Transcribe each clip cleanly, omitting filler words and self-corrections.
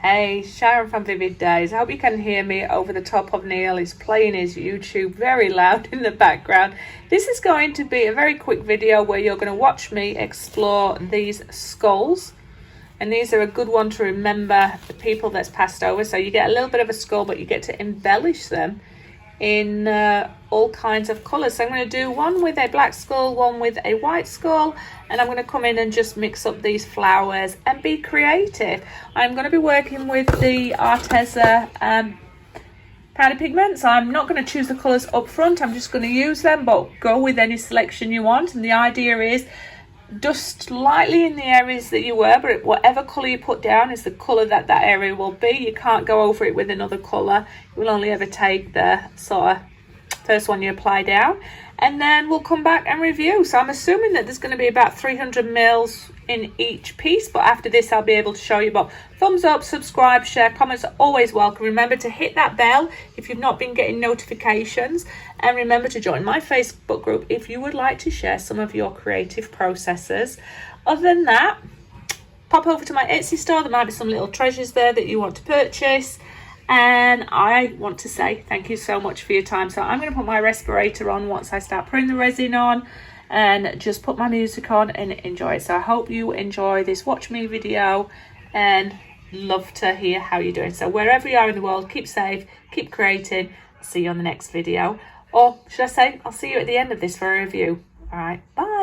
Hey, Sharon from Vivid Days. I hope you can hear me over the top of Neil. He's playing his YouTube very loud in the background. This is going to be a very quick video where you're going to watch me explore these skulls. And these are a good one to remember the people that's passed over. So you get a little bit of a skull, but you get to embellish them in all kinds of colours. So I'm going to do one with a black skull, one with a white skull, and I'm going to come in and just mix up these flowers and be creative. I'm going to be working with the Arteza powder pigments. I'm not going to choose the colours up front, I'm just going to use them, but go with any selection you want. And the idea is dust lightly in the areas that you were, but whatever colour you put down is the colour that that area will be. You can't go over it with another colour. You will only ever take the sort of first one you apply down, and then we'll come back and review. So I'm assuming that there's going to be about 300 mils in each piece, but after this I'll be able to show you. But thumbs up, subscribe, share, comments are always welcome. Remember to hit that bell if you've not been getting notifications, and remember to join my Facebook group if you would like to share some of your creative processes. Other than that, pop over to my Etsy store. There might be some little treasures there that you want to purchase. And I want to say thank you so much for your time. So I'm going to put my respirator on once I start putting the resin on, and just put my music on and enjoy it. So I hope you enjoy this watch me video, and love to hear how you're doing. So wherever you are in the world, keep safe, keep creating. See you on the next video, or should I say I'll see you at the end of this for a review. All right, bye.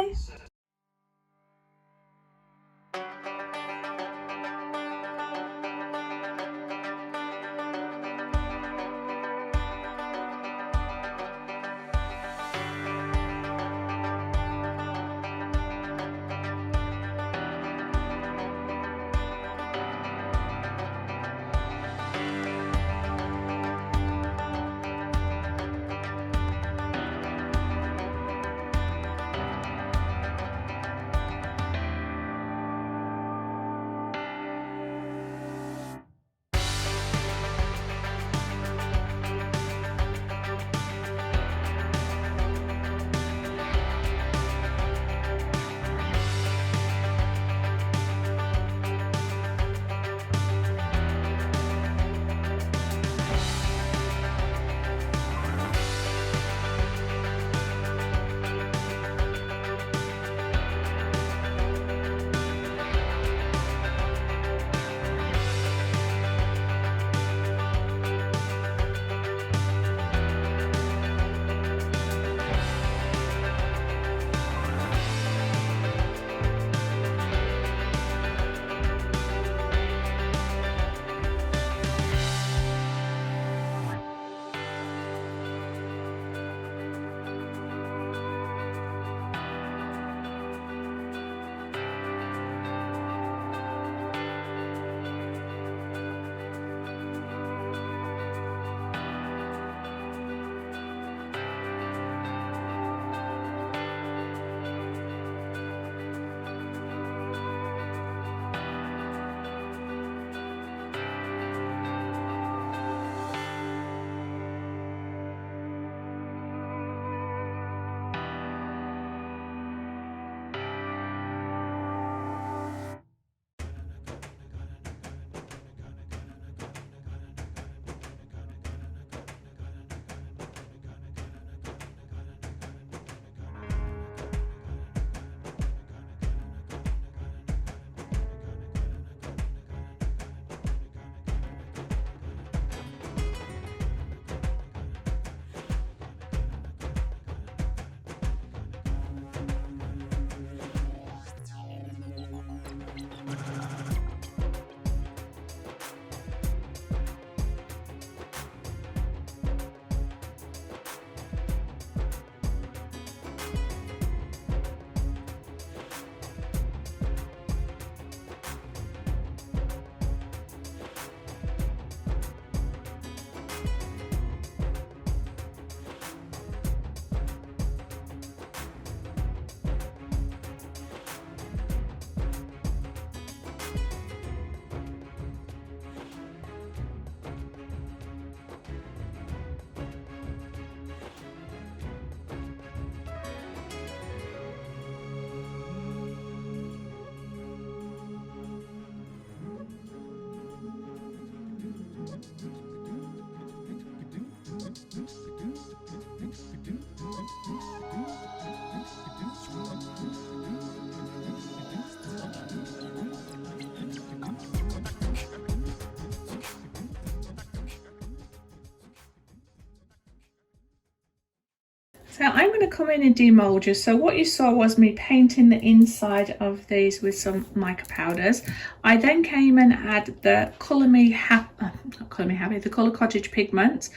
So I'm going to come in and demold you. So what you saw was me painting the inside of these with some mica powders. I then came and had the Colour Me Happy, the Colour Cottage pigment,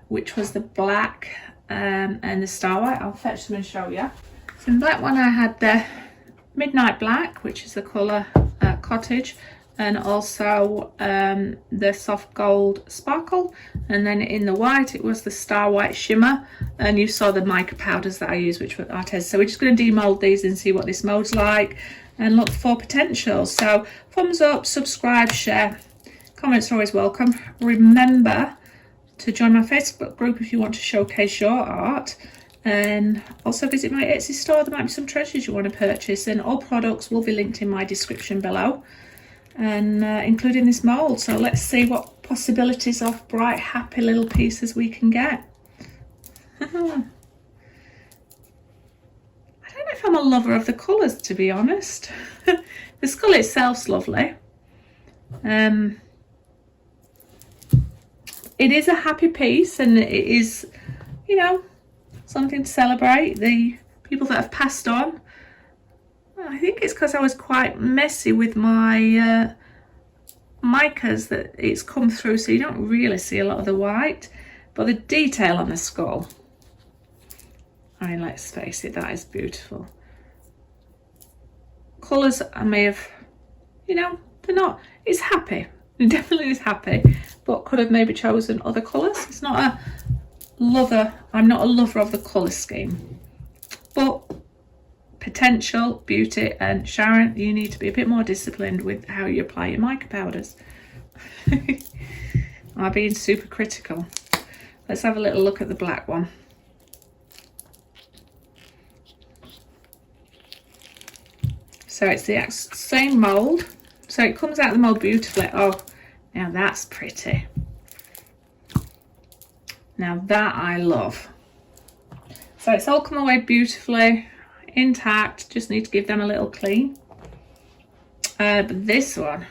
which was the black and the Star White. I'll fetch them and show you. So in that one I had the Midnight Black, which is the Colour Cottage, and also the Soft Gold Sparkle, and then in the white it was the Star White Shimmer, and you saw the mica powders that I used, which were Arteza. So we're just going to demold these and see what this molds like and look for potential. So thumbs up, subscribe, share, comments are always welcome. Remember to join my Facebook group if you want to showcase your art, and also visit my Etsy store. There might be some treasures you want to purchase, and all products will be linked in my description below, and including this mould. So let's see what possibilities of bright, happy little pieces we can get. I don't know if I'm a lover of the colours, to be honest. The skull itself's lovely. It is a happy piece, and it is, you know, something to celebrate the people that have passed on. I think it's because I was quite messy with my micas that it's come through, so you don't really see a lot of the white, but the detail on the skull, I mean, let's face it, that is beautiful. Colours I may have, you know, they're not, it's happy, it definitely is happy, but could have maybe chosen other colours. It's not a lover, I'm not a lover of the colour scheme, but potential, beauty, and Sharon, you need to be a bit more disciplined with how you apply your mica powders. I'm being super critical. Let's have a little look at the black one. So it's the same mould, so it comes out of the mould beautifully. Oh, now that's pretty. Now that I love. So it's all come away beautifully, intact, just need to give them a little clean. But this one,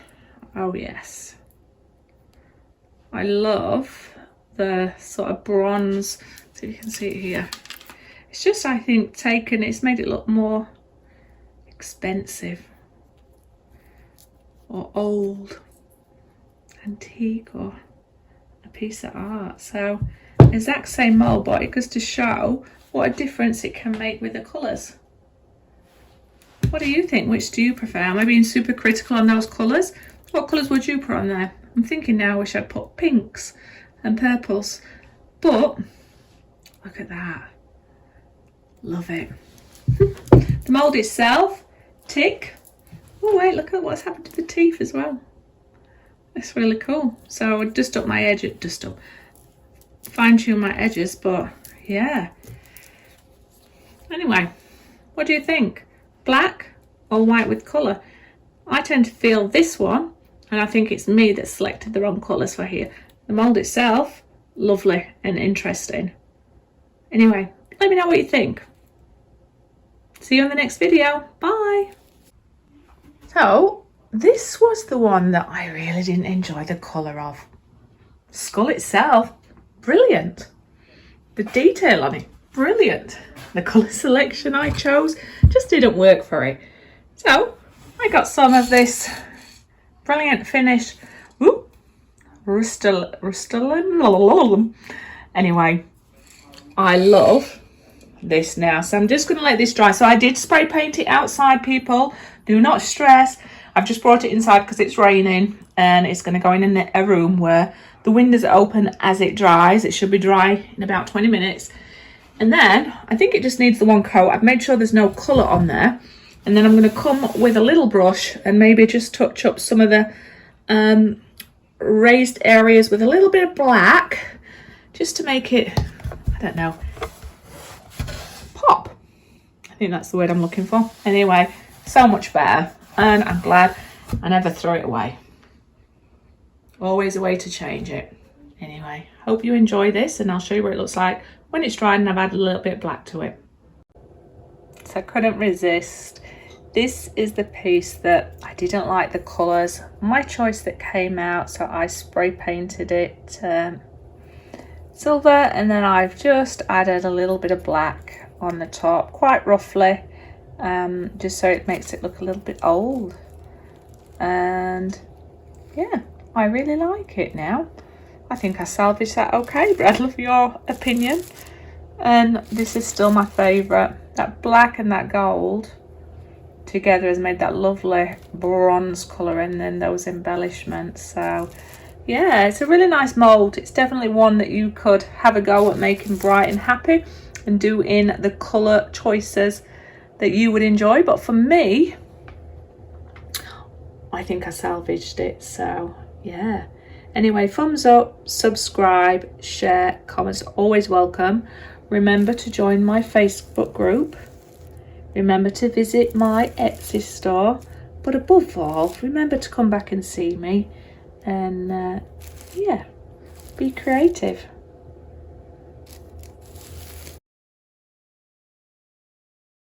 oh yes, I love the sort of bronze. See if you can see it here. It's just, I think, it's made it look more expensive or old, antique, or a piece of art. So exact same mold, but it goes to show what a difference it can make with the colours. What do you think? Which do you prefer? Am I being super critical on those colours? What colours would you put on there? I'm thinking now I wish I'd put pinks and purples, but look at that. Love it. The mould itself, tick. Oh wait, look at what's happened to the teeth as well. That's really cool. So I'll dust up my edge, fine tune my edges, but yeah. Anyway, what do you think? Black or white with colour? I tend to feel this one, and I think it's me that selected the wrong colours for here. The mould itself, lovely and interesting. Anyway, let me know what you think. See you in the next video. Bye. So this was the one that I really didn't enjoy the colour of. Skull itself, brilliant. The detail on it, brilliant. The colour selection I chose just didn't work for it. So I got some of this brilliant finish. Rustylane. Anyway, I love this now. So I'm just going to let this dry. So I did spray paint it outside, people. Do not stress. I've just brought it inside because it's raining, and it's going to go in a room where the windows are open as it dries. It should be dry in about 20 minutes. And then I think it just needs the one coat. I've made sure there's no colour on there. And then I'm going to come with a little brush and maybe just touch up some of the raised areas with a little bit of black, just to make it, I don't know, pop. I think that's the word I'm looking for. Anyway, so much better. And I'm glad I never threw it away. Always a way to change it. Anyway, hope you enjoy this, and I'll show you what it looks like when it's dried and I've added a little bit of black to it. So I couldn't resist. This is the piece that I didn't like the colours. My choice that came out, so I spray painted it silver, and then I've just added a little bit of black on the top, quite roughly, just so it makes it look a little bit old. And yeah, I really like it now. I think I salvaged that okay, but I'd love your opinion. And this is still my favourite. That black and that gold together has made that lovely bronze colour, and then those embellishments. So yeah, it's a really nice mould. It's definitely one that you could have a go at making bright and happy and do in the colour choices that you would enjoy. But for me, I think I salvaged it. So yeah, anyway, thumbs up, subscribe, share, comments always welcome. Remember to join my Facebook group. Remember to visit my Etsy store, but above all, remember to come back and see me, and yeah, be creative.